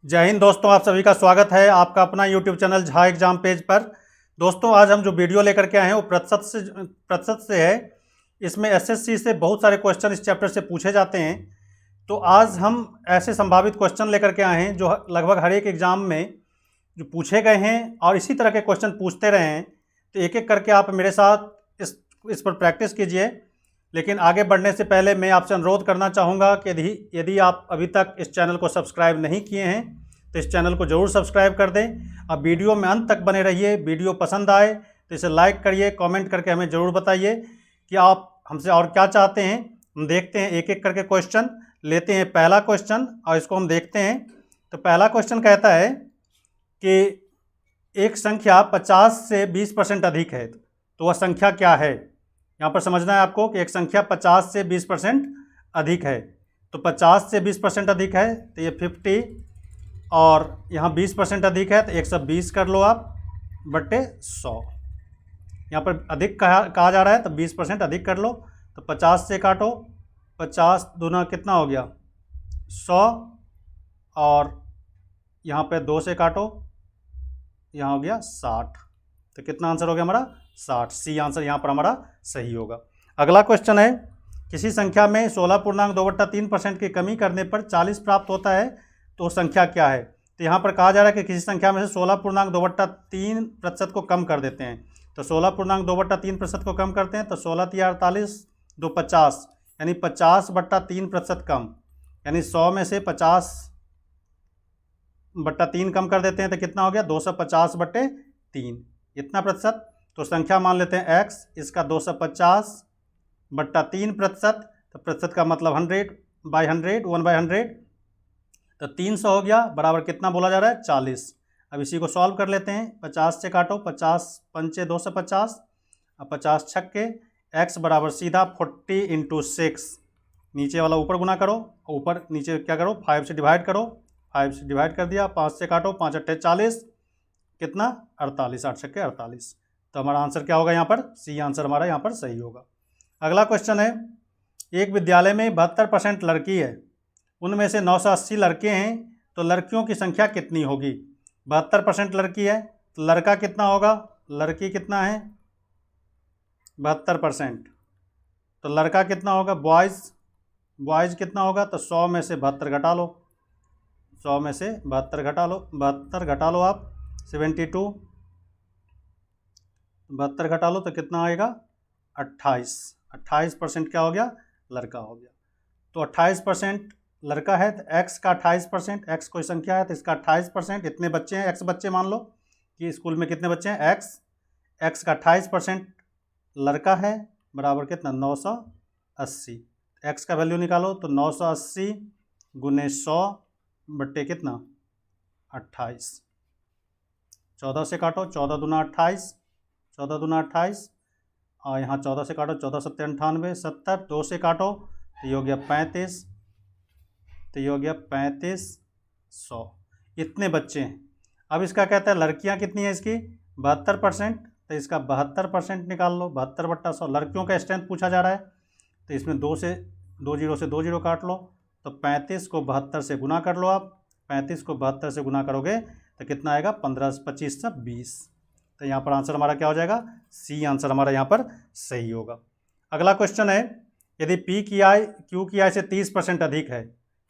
जय हिंद दोस्तों, आप सभी का स्वागत है आपका अपना YouTube channel Jha exam page पर। दोस्तों, आज हम जो वीडियो लेकर के आए हैं वो प्रतिशत से है। इसमें एसएससी से बहुत सारे क्वेश्चन इस चैप्टर से पूछे जाते हैं। तो आज हम ऐसे संभावित क्वेश्चन लेकर के आए हैं जो लगभग हर एक एग्जाम में जो पूछे गए हैं और इसी तरह के क्वेश्चन पूछते रहे हैं। तो एक एक करके आप मेरे साथ इस पर प्रैक्टिस कीजिए। लेकिन आगे बढ़ने से पहले मैं आपसे अनुरोध करना चाहूँगा कि यदि आप अभी तक इस चैनल को सब्सक्राइब नहीं किए हैं तो इस चैनल को ज़रूर सब्सक्राइब कर दें। अब वीडियो में अंत तक बने रहिए। वीडियो पसंद आए तो इसे लाइक करिए, कमेंट करके हमें ज़रूर बताइए कि आप हमसे और क्या चाहते हैं। हम देखते हैं, एक एक करके क्वेश्चन लेते हैं। पहला क्वेश्चन और इसको हम देखते हैं। तो पहला क्वेश्चन कहता है कि एक संख्या 50 से 20% अधिक है, तो वह संख्या क्या है। यहाँ पर समझना है आपको कि एक संख्या 50 से 20% अधिक है। तो 50 से 20% अधिक है तो ये 50, और यहाँ 20% अधिक है तो 120 कर लो आप बट्टे 100। यहाँ पर अधिक कहा जा रहा है तो 20% अधिक कर लो। तो 50 से काटो, 50 दूना कितना हो गया 100, और यहाँ पे 2 से काटो, यहाँ हो गया 60। तो कितना आंसर हो गया हमारा 60। सी आंसर यहाँ पर हमारा सही होगा। अगला क्वेश्चन है, किसी संख्या में 16.2/3% की कमी करने पर 40 प्राप्त होता है, तो संख्या क्या है। तो यहाँ पर कहा जा रहा है कि किसी संख्या में से 16.2/3% को कम कर देते हैं। तो 16.2/3% को कम करते हैं तो 16 × 48 2 50, यानी 50/3% कम, यानी 100 में से 50/3 कम कर देते हैं तो कितना हो गया 250/3, इतना प्रतिशत। तो संख्या मान लेते हैं x, इसका 250/3%। तो प्रतिशत का मतलब 100/100, 1/100। तो 300 हो गया बराबर कितना बोला जा रहा है 40। अब इसी को सॉल्व कर लेते हैं। 50 से काटो, 50 पंचे 250, अब 50 छक्के, x बराबर सीधा 40 × 6, नीचे वाला ऊपर गुना करो, ऊपर नीचे क्या करो 5 से डिवाइड करो, 5 से डिवाइड कर दिया। 5 से काटो, 5 × 8 = 40, कितना 48, 8 छक्के 48। तो हमारा आंसर क्या होगा यहाँ पर सी आंसर हमारा यहाँ पर सही होगा। अगला क्वेश्चन है, एक विद्यालय में 72% लड़की है, उनमें से 980 लड़के हैं, तो लड़कियों की संख्या कितनी होगी। 72% लड़की है तो लड़का कितना होगा, लड़की कितना है 72%, तो लड़का कितना होगा बॉयज़ कितना होगा। तो 100 में से 72 घटा लो, 100 में से 72 घटा लो, 72 घटा लो आप 72, 72 घटा लो तो कितना आएगा 28% क्या हो गया लड़का हो गया। तो 28% लड़का है तो x का 28%, x कोई संख्या है तो इसका 28%, इतने बच्चे हैं x बच्चे मान लो कि स्कूल में कितने बच्चे हैं x का 28% लड़का है बराबर कितना 980। x का वैल्यू निकालो तो 980 × 100 बट्टे कितना 28। 14 से काटो, 14 दूना 28, 14 दूना 28, और यहाँ 14 से काटो, 14 × 7 = 98, 70, 2 से काटो तो ये हो गया 35, तो ये हो गया 3500। इतने बच्चे हैं। अब इसका कहता है लड़कियां कितनी है इसकी 72%, तो इसका 72% निकाल लो, 72/100। लड़कियों का स्ट्रेंथ पूछा जा रहा है तो इसमें 2 0 से 2 0 काट लो, तो 35 को 72 से गुना कर लो आप। 35 को 72 से गुना करोगे तो कितना आएगा 15 25 से 20। तो यहाँ पर आंसर हमारा क्या हो जाएगा सी आंसर हमारा यहाँ पर सही होगा। अगला क्वेश्चन है, यदि P की आय Q की आय से 30% अधिक है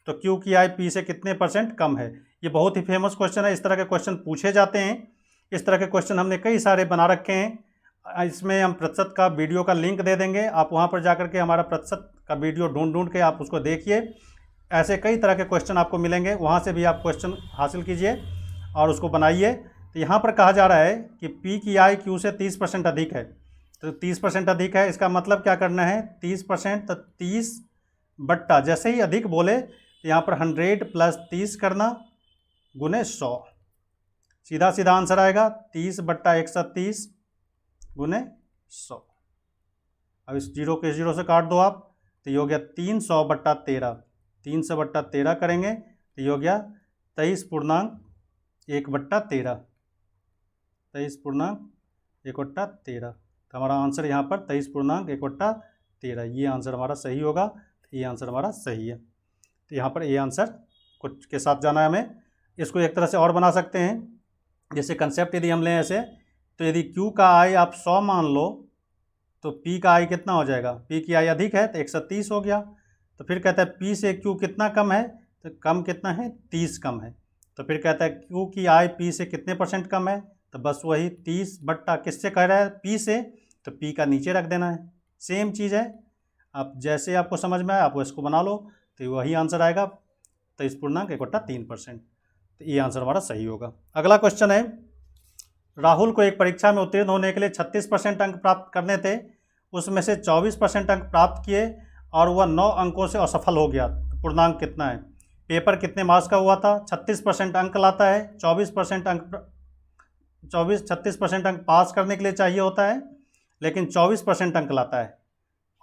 तो Q की आय P से कितने % कम है। ये बहुत ही फेमस क्वेश्चन है, इस तरह के क्वेश्चन पूछे जाते हैं। इस तरह के क्वेश्चन हमने कई सारे बना रखे हैं। इसमें हम प्रतिशत का वीडियो का लिंक दे देंगे, आप वहाँ पर जाकर के हमारा प्रतिशत का वीडियो ढूंढ के आप उसको देखिए। ऐसे कई तरह के क्वेश्चन आपको मिलेंगे, वहाँ से भी आप क्वेश्चन हासिल कीजिए और उसको बनाइए। तो यहाँ पर कहा जा रहा है कि P की आय Q से 30% अधिक है, तो 30% अधिक है, इसका मतलब क्या करना है 30%, तो 30 बट्टा जैसे ही अधिक बोले तो यहाँ पर 100 + 30 करना गुने 100, सीधा सीधा आंसर आएगा 30/130 गुने 100। अब इस 0 के 0 से काट दो आप, तो ये हो गया 300/13, 300/13 करेंगे तो ये हो गया 23.1/13, 23.1/13। तो हमारा आंसर यहाँ पर 23.1/13, ये आंसर हमारा सही होगा। ये आंसर हमारा सही है। तो यहाँ पर ये आंसर कुछ के साथ जाना है हमें। इसको एक तरह से और बना सकते हैं, जैसे कंसेप्ट यदि हम लें ऐसे, तो यदि Q का आई आप 100 मान लो तो P का आई कितना हो जाएगा, P की आई अधिक है तो 130 हो गया। तो फिर कहता है P से Q कितना कम है, तो कम कितना है, 30 कम है। तो फिर कहता है Q की आई P से कितने % कम है, तो बस वही 30 बट्टा किससे कह रहा है, P से, तो P का नीचे रख देना है। सेम चीज़ है, आप जैसे आपको समझ में आए आप इसको बना लो, तो वही आंसर आएगा, 23 पूर्णांक 1/3%। तो ये आंसर हमारा सही होगा। अगला क्वेश्चन है, राहुल को एक परीक्षा में उत्तीर्ण होने के लिए 36% अंक प्राप्त करने थे, उसमें से 24% अंक प्राप्त किए और वह 9 अंकों से असफल हो गया, तो पूर्णांक कितना है। पेपर कितने मार्क्स का हुआ था, 36% अंक लाता है, 36% अंक पास करने के लिए चाहिए होता है, लेकिन 24% अंक लाता है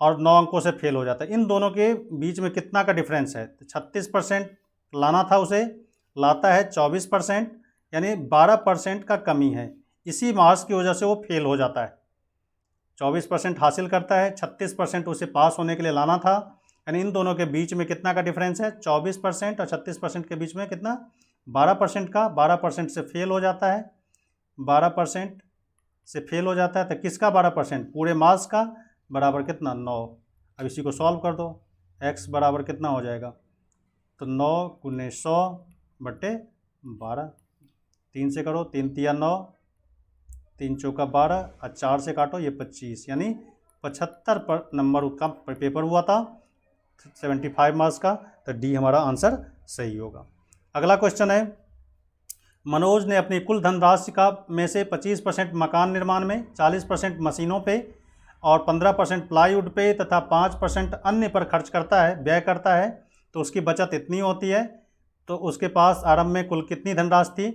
और 9 अंकों से फेल हो जाता है। इन दोनों के बीच में कितना का डिफरेंस है, तो 36% लाना था उसे, लाता है 24%, यानी 12% का कमी है। इसी मार्क्स की वजह से वो फेल हो जाता है। 24% हासिल करता है, 36% उसे पास होने के लिए लाना था, यानी इन दोनों के बीच में कितना का डिफरेंस है, 24% और 36% के बीच में कितना, 12% का। 12% से फेल हो जाता है, 12% से फेल हो जाता है, तो किसका 12%, पूरे मार्क्स का, बराबर कितना, 9। अब इसी को सॉल्व कर दो, x बराबर कितना हो जाएगा, तो 9 × 100/12, 3 से करो, 3 × 9, 3 × 12 और 4 से काटो, ये 25, यानी 75 नंबर का पेपर हुआ था, 75 मार्क्स का। तो डी हमारा आंसर सही होगा। अगला क्वेश्चन है, मनोज ने अपनी कुल धनराशि का में से 25% मकान निर्माण में, 40% मशीनों पे और 15% प्लाईवुड पे तथा 5% अन्य पर खर्च करता है, व्यय करता है, तो उसकी बचत इतनी होती है। तो उसके पास आरंभ में कुल कितनी धनराशि थी,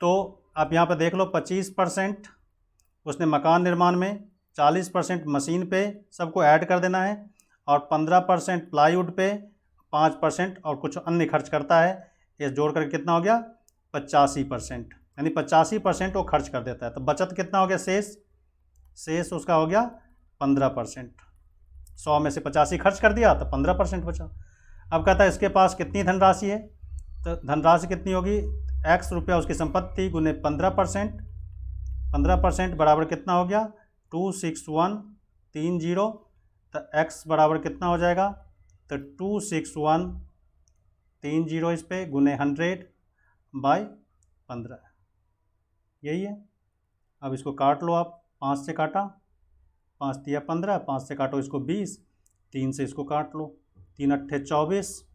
तो आप यहाँ पर देख लो, 25% उसने मकान निर्माण में, 40% मशीन पे, सबको ऐड कर देना है, और 15% प्लाईवुड पे, 5% और कुछ अन्य खर्च करता है, ये जोड़ कर कितना हो गया, 85%, यानी 85% वो खर्च कर देता है। तो बचत कितना हो गया, शेष उसका हो गया 15%। 100 में से 85 खर्च कर दिया तो 15% बचा। अब कहता है इसके पास कितनी धनराशि है, तो धनराशि कितनी होगी, x रुपया उसकी संपत्ति गुने 15%, 15% बराबर कितना हो गया, 26130। तो x बराबर कितना हो जाएगा, तो 26130 इस पे गुने 100/15, यही है। अब इसको काट लो आप, 5 से काटा, 5 × 15, 5 से काटो इसको 20, 3 से इसको काट लो, 3 × 8 = 24,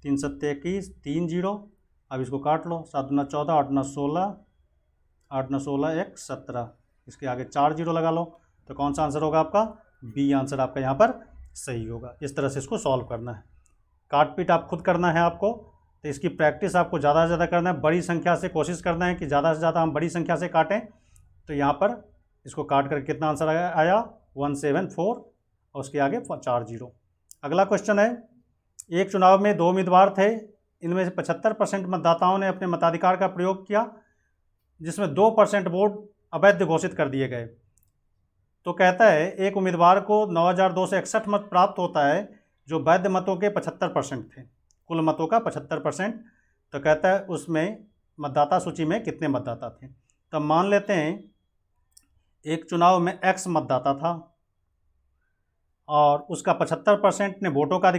3 × 7 = 21, 30। अब इसको काट लो, 7 × 9 = 14, 8 × 9 = 16, 8 × 9 = 16, 1 = 17, इसके आगे 4 0 लगा लो। तो कौन सा आंसर होगा आपका, बी आंसर आपका यहाँ पर सही होगा। इस तरह से इसको सॉल्व करना है, काट पीट आप खुद करना है आपको, तो इसकी प्रैक्टिस आपको ज़्यादा से ज़्यादा करना है। बड़ी संख्या से कोशिश करना है कि ज़्यादा से ज़्यादा हम बड़ी संख्या से काटें। तो यहाँ पर इसको काट कर कितना आंसर आया 174 और उसके आगे 4 0। अगला क्वेश्चन है, एक चुनाव में 2 उम्मीदवार थे, इनमें से 75% मतदाताओं ने अपने मताधिकार का प्रयोग किया, जिसमें 2% वोट अवैध घोषित कर दिए गए। तो कहता है एक उम्मीदवार को 9261 मत प्राप्त होता है, जो वैध मतों के 75% थे, कुल मतों का 75%। तो कहता है उसमें मतदाता सूची में कितने मतदाता थे। तो मान लेते हैं एक चुनाव में x मतदाता था और उसका 75% ने वोटों का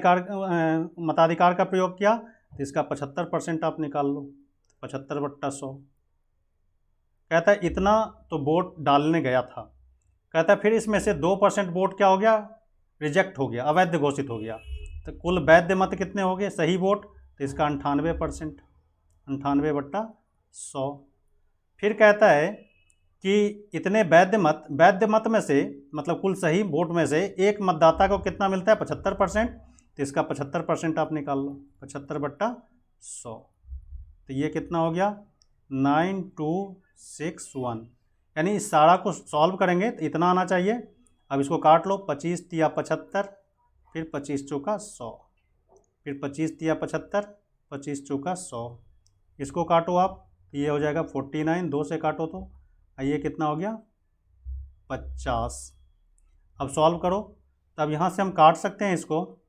मताधिकार का प्रयोग किया, तो इसका 75% आप निकाल लो, 75/100। कहता है इतना तो वोट डालने गया था। कहता है फिर इसमें से 2% वोट क्या हो गया, रिजेक्ट हो गया, अवैध घोषित हो गया। तो कुल वैध मत कितने हो गए, सही वोट, तो इसका 98%, 98/100। फिर कहता है कि इतने वैध मत में से, मतलब कुल सही वोट में से एक मतदाता को कितना मिलता है, 75%। तो इसका 75% आप निकाल लो, 75/100। तो ये कितना हो गया, 9261, यानी इस सारा को सॉल्व करेंगे तो इतना आना चाहिए। अब इसको काट लो, 25 × 75, फिर 25 × 100, फिर 25 × 75, 25 × 100, इसको काटो आप, तो ये हो जाएगा 49, 2 से काटो तो ये कितना हो गया, 50। अब सॉल्व करो, तब यहाँ से हम काट सकते हैं इसको,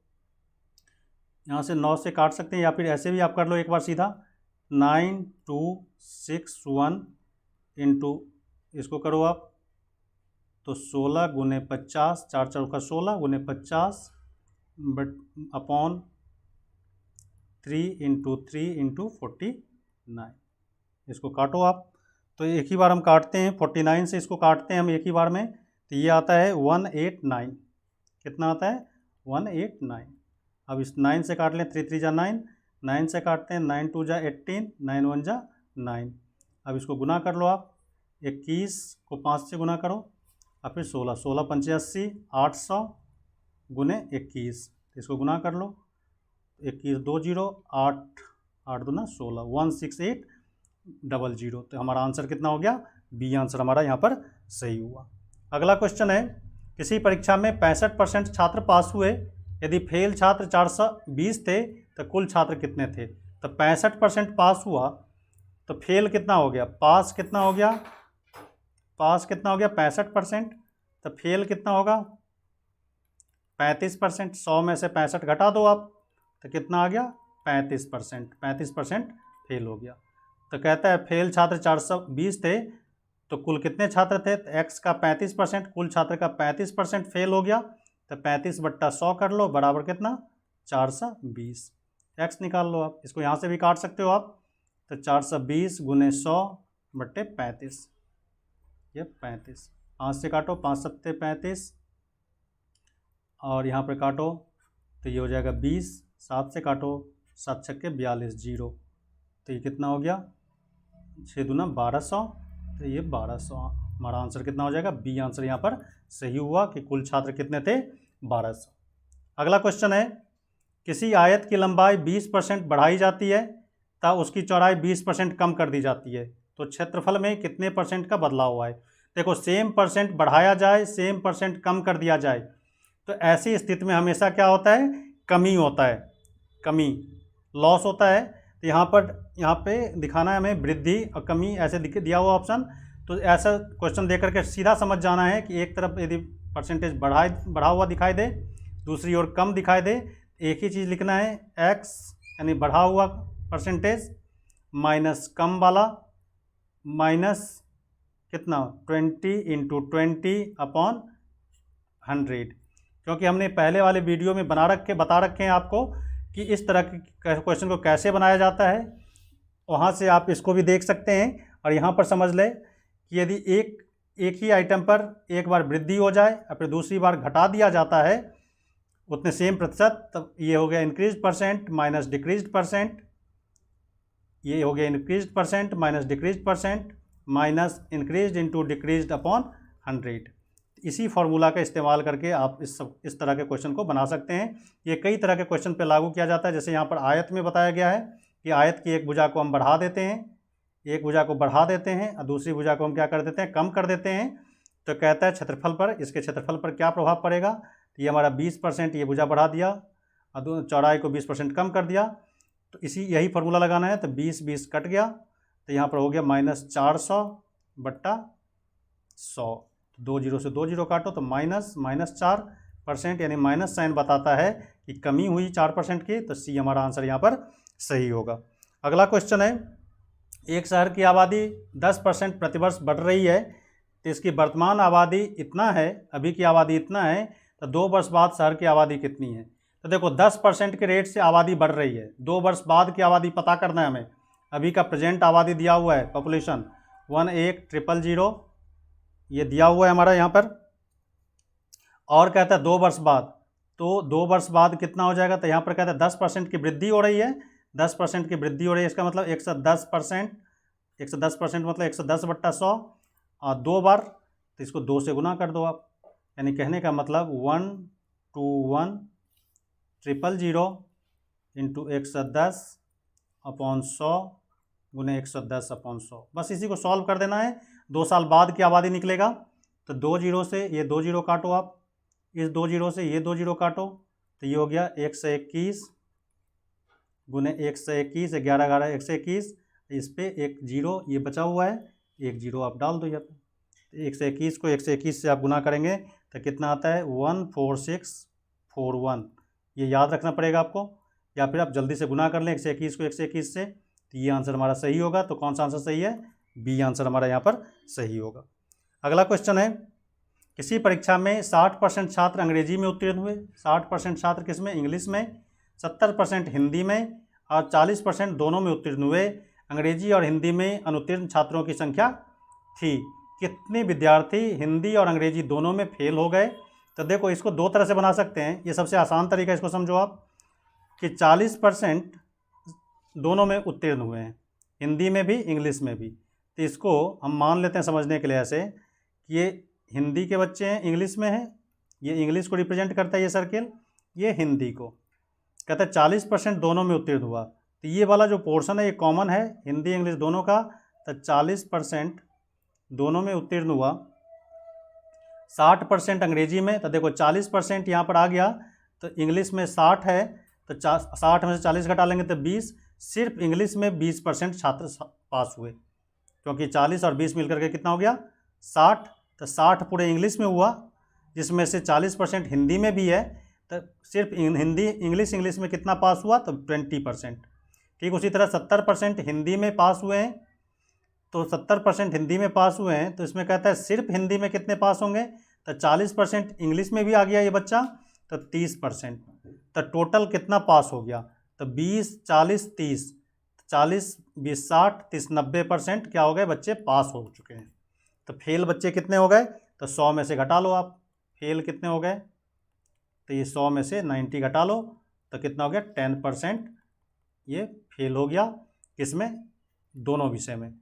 यहाँ से 9 से काट सकते हैं, या फिर ऐसे भी आप कर लो एक बार सीधा, 9261 इंटू इसको करो आप, तो 16 गुने 50, 4 चौका 16 गुने 50 बट अपॉन 3 इंटू 49। इसको काटो आप, तो एक ही बार हम काटते हैं, 49 से इसको काटते हैं हम एक ही बार में, तो ये आता है 189। कितना आता है? 189। अब इस 9 से काट लें, 3 3 जा 9, 9 से काटते हैं, 9 2 जा 18, 9 1 जा 9। अब इसको गुना कर लो आप, 21 को 5 से गुना करो, और फिर 16, 16 पंचे 80, 800 गुने 21, इसको गुना कर लो, 21 2 0, 8 8 दूना 16, 16800। तो हमारा आंसर कितना हो गया? बी आंसर हमारा यहाँ पर सही हुआ। अगला क्वेश्चन है, किसी परीक्षा में 65% छात्र पास हुए, यदि फेल छात्र 420 थे तो कुल छात्र कितने थे? तो 65% पास हुआ तो फेल कितना हो गया? पास कितना हो गया? पास कितना हो गया? 65%। तो फेल कितना होगा? 35%। 100 में से 65 घटा दो आप, तो कितना आ गया? 35%। 35% फेल हो गया। तो कहता है फेल छात्र 420 थे तो कुल कितने छात्र थे? तो एक्स का 35%, कुल छात्र का 35% फेल हो गया, तो 35/100 कर लो, बराबर कितना? 420। एक्स निकाल लो आप, इसको यहाँ से भी काट सकते हो आप, तो 420 गुने 100 बट्टे 35, ये 35। 5 से काटो, 5 सत्ते 35, और यहाँ पर काटो तो ये हो जाएगा 20। 7 से काटो, 7 छक्के 42, 0। तो ये कितना हो गया? 6 दूना 1200, तो ये 1200। हमारा आंसर कितना हो जाएगा? बी आंसर यहाँ पर सही हुआ कि कुल छात्र कितने थे? 1200। अगला क्वेश्चन है, किसी आयत की लंबाई 20% बढ़ाई जाती है तब उसकी चौड़ाई 20% कम कर दी जाती है, तो क्षेत्रफल में कितने % का बदलाव हुआ है? देखो, सेम % बढ़ाया जाए, सेम % कम कर दिया जाए, तो ऐसी स्थिति में हमेशा क्या होता है? कमी होता है, कमी, लॉस होता है। तो यहाँ पे दिखाना है हमें वृद्धि और कमी, ऐसे दिया हुआ ऑप्शन। तो ऐसा क्वेश्चन देकर के सीधा समझ जाना है कि एक तरफ यदि % बढ़ा हुआ दिखाई दे, दूसरी ओर कम दिखाई दे, एक ही चीज़ लिखना है, x यानी बढ़ा हुआ % माइनस कम वाला, माइनस कितना? 20 इंटू 20/100। क्योंकि हमने पहले वाले वीडियो में बता रखे हैं आपको कि इस तरह के क्वेश्चन को कैसे बनाया जाता है, वहाँ से आप इसको भी देख सकते हैं। और यहाँ पर समझ लें कि यदि एक ही आइटम पर एक बार वृद्धि हो जाए और फिर दूसरी बार घटा दिया जाता है उतने सेम प्रतिशत, तब ये हो गया इंक्रीज % माइनस डिक्रीज %, ये हो गया increase % minus decrease % minus increase into decrease upon 100। इसी फार्मूला का इस्तेमाल करके आप इस तरह के क्वेश्चन को बना सकते हैं। ये कई तरह के क्वेश्चन पे लागू किया जाता है। जैसे यहाँ पर आयत में बताया गया है कि आयत की एक भुजा को हम बढ़ा देते हैं, एक भुजा को बढ़ा देते हैं और दूसरी भुजा को हम क्या कर देते हैं? कम कर देते हैं। तो कहता है क्षेत्रफल पर, इसके क्षेत्रफल पर क्या प्रभाव पड़ेगा? तो ये हमारा 20%, ये भुजा बढ़ा दिया और चौड़ाई को 20% कम कर दिया, तो यही फार्मूला लगाना है। तो 20 कट गया, तो यहाँ पर हो गया -400/100। 2 0 से 2 0 काटो, तो -4% यानी माइनस साइन बताता है कि कमी हुई 4% की, तो सी हमारा आंसर यहाँ पर सही होगा। अगला क्वेश्चन है, एक शहर की आबादी 10% प्रतिवर्ष बढ़ रही है, तो इसकी वर्तमान आबादी इतना है, अभी की आबादी इतना है, तो 2 वर्ष बाद शहर की आबादी कितनी है? तो देखो 10% के रेट से आबादी बढ़ रही है, 2 वर्ष बाद की आबादी पता करना है हमें। अभी का प्रेजेंट आबादी दिया हुआ है, पॉपुलेशन 1,1,000,000 ये दिया हुआ है हमारा यहाँ पर, और कहता है 2 वर्ष बाद, तो 2 वर्ष बाद कितना हो जाएगा? तो यहाँ पर कहता है 10% की वृद्धि हो रही है, 10% की वृद्धि हो रही है, इसका मतलब 110%, 110% मतलब 110/100 और 2 बार, तो इसको 2 से गुना कर दो आप। यानी कहने का मतलब 121,000 इंटू 110/100 गुने 110/100। बस इसी को सॉल्व कर देना है। 2 साल बाद की आबादी निकलेगा, तो 2 0 से ये 2 0 काटो आप, इस 2 0 से ये 2 0 काटो, तो ये हो गया 121 गुने 121, 11 11 121, इस पर 1 0 ये बचा हुआ है, 1 0 आप डाल दो यहाँ पे। 121 को 121 से आप गुना करेंगे तो कितना आता है? 14641। ये याद रखना पड़ेगा आपको, या फिर आप जल्दी से गुना कर लें 121 को 121 से, तो ये आंसर हमारा सही होगा। तो कौन सा आंसर सही है? बी आंसर हमारा यहाँ पर सही होगा। अगला क्वेश्चन है, किसी परीक्षा में 60% छात्र अंग्रेजी में उत्तीर्ण हुए, 60% छात्र किस में? इंग्लिश में, 70% हिंदी में और 40% दोनों में उत्तीर्ण हुए। अंग्रेजी और हिंदी में अनुत्तीर्ण छात्रों की संख्या थी। कितने विद्यार्थी हिंदी और अंग्रेजी दोनों में फेल हो गए? तो देखो इसको दो तरह से बना सकते हैं। ये सबसे आसान तरीका, इसको समझो आप कि 40% दोनों में उत्तीर्ण हुए हैं, हिंदी में भी इंग्लिश में भी। तो इसको हम मान लेते हैं समझने के लिए ऐसे कि ये हिंदी के बच्चे हैं, इंग्लिश में हैं, ये इंग्लिश को रिप्रेजेंट करता है ये सर्किल, ये हिंदी को कहता है 40% दोनों में उत्तीर्ण हुआ। तो ये वाला जो पोर्शन है ये कॉमन है हिंदी इंग्लिश दोनों का। तो 40% दोनों में उत्तीर्ण हुआ, 60% अंग्रेजी में। तो देखो 40% यहाँ पर आ गया, तो इंग्लिश में 60 है, तो 60 में से 40 घटा लेंगे तो 20। सिर्फ इंग्लिश में 20% छात्र पास हुए, क्योंकि 40 और 20 मिलकर के कितना हो गया? 60। तो 60 पूरे इंग्लिश में हुआ, जिसमें से 40% हिंदी में भी है। तो सिर्फ हिंदी इंग्लिश में कितना पास हुआ? तो 20%। ठीक उसी तरह 70% हिंदी में पास हुए हैं, तो 70% हिंदी में पास हुए हैं, तो इसमें कहता है सिर्फ हिंदी में कितने पास होंगे? तो 40% इंग्लिश में भी आ गया ये बच्चा, तो 30%। तो टोटल कितना पास हो गया? तो 20 40 30, 40 20 60 30 90% क्या हो गए? बच्चे पास हो चुके हैं। तो फेल बच्चे कितने हो गए? तो 100 में से घटा लो आप, फेल कितने हो गए? तो ये 100 में से 90 घटा लो, तो कितना हो गया? 10% ये फेल हो गया। किसमें? दोनों विषय में,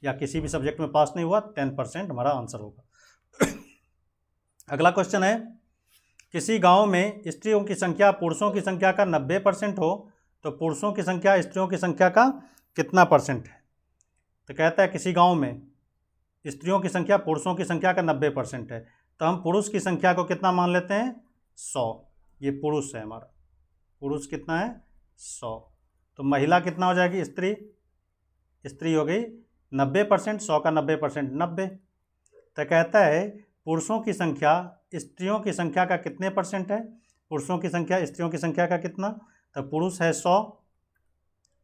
या किसी भी सब्जेक्ट में पास नहीं हुआ, 10% हमारा आंसर होगा। अगला क्वेश्चन है, किसी गांव में स्त्रियों की संख्या पुरुषों की संख्या का 90% हो, तो पुरुषों की संख्या स्त्रियों की संख्या का कितना परसेंट है? तो कहता है किसी गांव में स्त्रियों की संख्या पुरुषों की संख्या का 90% है, तो हम पुरुष की संख्या को कितना मान लेते हैं? 100। ये पुरुष है हमारा, पुरुष कितना है? 100। तो महिला कितना हो जाएगी? स्त्री, स्त्री हो गई 90%, 100 का 90% 90। तो कहता है पुरुषों की संख्या स्त्रियों की संख्या का कितने परसेंट है? पुरुषों की संख्या स्त्रियों की संख्या का कितना? तो पुरुष है 100,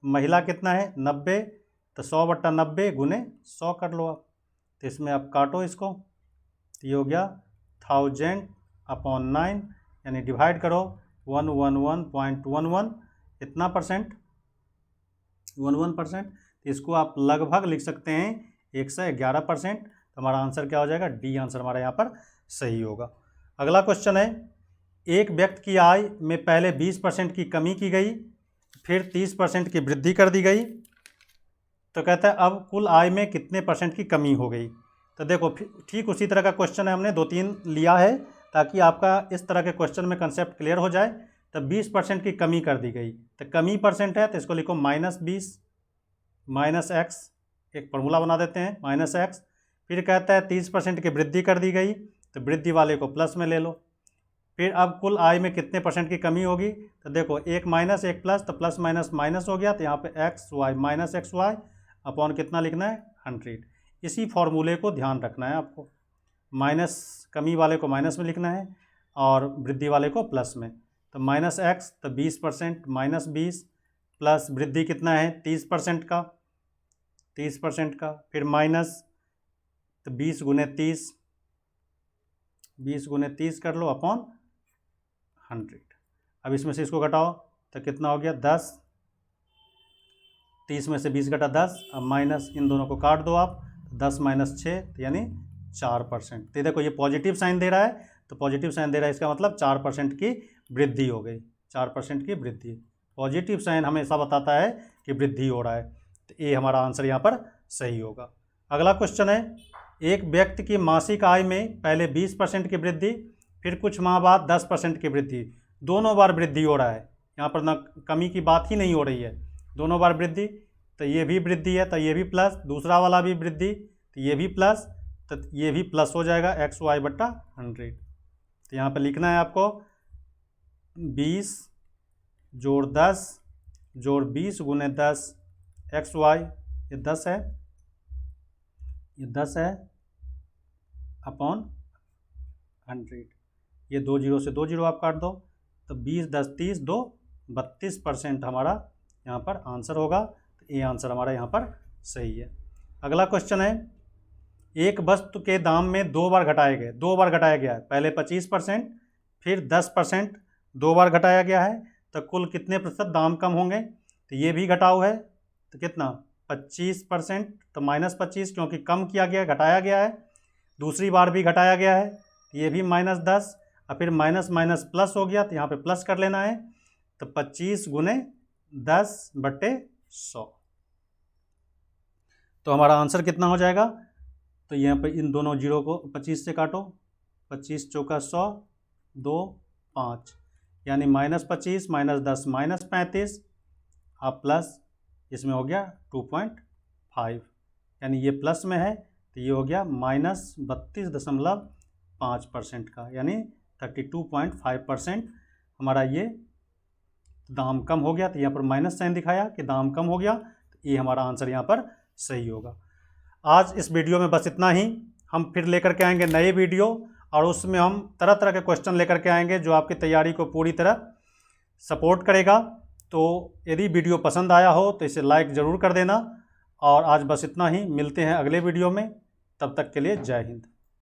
महिला कितना है? 90। तो 100/90 गुने 100 कर लो आप। तो इसमें आप काटो इसको, तो ये हो गया 1000/9, यानी डिवाइड करो 111.11, इतना परसेंट 11%। तो इसको आप लगभग लिख सकते हैं 111%। तो हमारा आंसर क्या हो जाएगा? डी आंसर हमारा यहाँ पर सही होगा। अगला क्वेश्चन है, एक व्यक्ति की आय में पहले 20% की कमी की गई, फिर 30% की वृद्धि कर दी गई। तो कहता है अब कुल आय में कितने परसेंट की कमी हो गई? तो देखो ठीक उसी तरह का क्वेश्चन है, हमने 2-3 लिया है ताकि आपका इस तरह के क्वेश्चन में कंसेप्ट क्लियर हो जाए। तो 20% की कमी कर दी गई, तो कमी परसेंट है तो इसको लिखो -20 -x, एक फॉर्मूला बना देते हैं -x। फिर कहता है 30% की वृद्धि कर दी गई, तो वृद्धि वाले को प्लस में ले लो। फिर अब कुल आय में कितने परसेंट की कमी होगी? तो देखो एक माइनस एक प्लस, तो प्लस माइनस माइनस हो गया, तो यहाँ पे XY -XY अपॉन कितना लिखना है? 100। इसी फॉर्मूले को ध्यान रखना है आपको, माइनस कमी वाले को माइनस में लिखना है और वृद्धि वाले को प्लस में। तो -x तो 20%, -20 प्लस वृद्धि कितना है? 30% का, 30% का, फिर माइनस तो 20 गुने 30, 20 गुने 30 कर लो अपॉन 100। अब इसमें से इसको घटाओ तो कितना हो गया? 10। 30 में से 20 घटा 10, अब माइनस इन दोनों को काट दो आप, 10 - 6 यानी 4%। तो देखो ये पॉजिटिव साइन दे रहा है, तो पॉजिटिव साइन दे रहा है इसका मतलब 4% की वृद्धि हो गई, 4% की वृद्धि। पॉजिटिव साइन हमेशा बताता है कि वृद्धि हो रहा है, तो ये हमारा आंसर यहाँ पर सही होगा। अगला क्वेश्चन है, एक व्यक्ति की मासिक आय में पहले 20% की वृद्धि, फिर कुछ माह बाद 10% की वृद्धि, दोनों बार वृद्धि हो रहा है। यहाँ पर ना कमी की बात ही नहीं हो रही है, दोनों बार वृद्धि। तो ये भी वृद्धि है तो ये भी प्लस, दूसरा वाला भी वृद्धि तो ये भी प्लस, तो ये भी प्लस हो जाएगा XY/100। तो यहाँ पर लिखना है आपको 20 जोड़ 10 जोड़ 20 गुने 10 XY, ये 10 है, ये 10 है अपॉन 100। ये 2 जीरो से 2 जीरो आप काट दो, तो 20 10 30 2 32% हमारा यहाँ पर आंसर होगा। ये आंसर हमारा यहाँ पर सही है। अगला क्वेश्चन है, एक वस्तु के दाम में 2 बार घटाए गए, 2 बार घटाया गया है, पहले 25% फिर 10% 2 बार घटाया गया है, तो कुल कितने प्रतिशत दाम कम होंगे? तो ये भी घटाव है, तो कितना 25%, तो -25 क्योंकि कम किया गया, घटाया गया है। दूसरी बार भी घटाया गया है, तो ये भी -10 और फिर माइनस माइनस प्लस हो गया, तो यहाँ पे प्लस कर लेना है। तो 25 गुने 10/100, तो हमारा आंसर कितना हो जाएगा? तो यहाँ पे इन दोनों जीरो को 25 से काटो, 25 चौका 100, 2 5, यानी -25 -10 -35 आप प्लस इसमें हो गया 2.5, यानी ये प्लस में है तो ये हो गया -32.5% का, यानी 32.5% हमारा ये दाम कम हो गया। तो यहाँ पर माइनस साइन दिखाया कि दाम कम हो गया, तो ये हमारा आंसर यहाँ पर सही होगा। आज इस वीडियो में बस इतना ही। हम फिर लेकर के आएंगे नए वीडियो, और उसमें हम तरह तरह के क्वेश्चन लेकर के आएंगे जो आपकी तैयारी को पूरी तरह सपोर्ट करेगा। तो यदि वीडियो पसंद आया हो तो इसे लाइक ज़रूर कर देना। और आज बस इतना ही, मिलते हैं अगले वीडियो में, तब तक के लिए जय हिंद।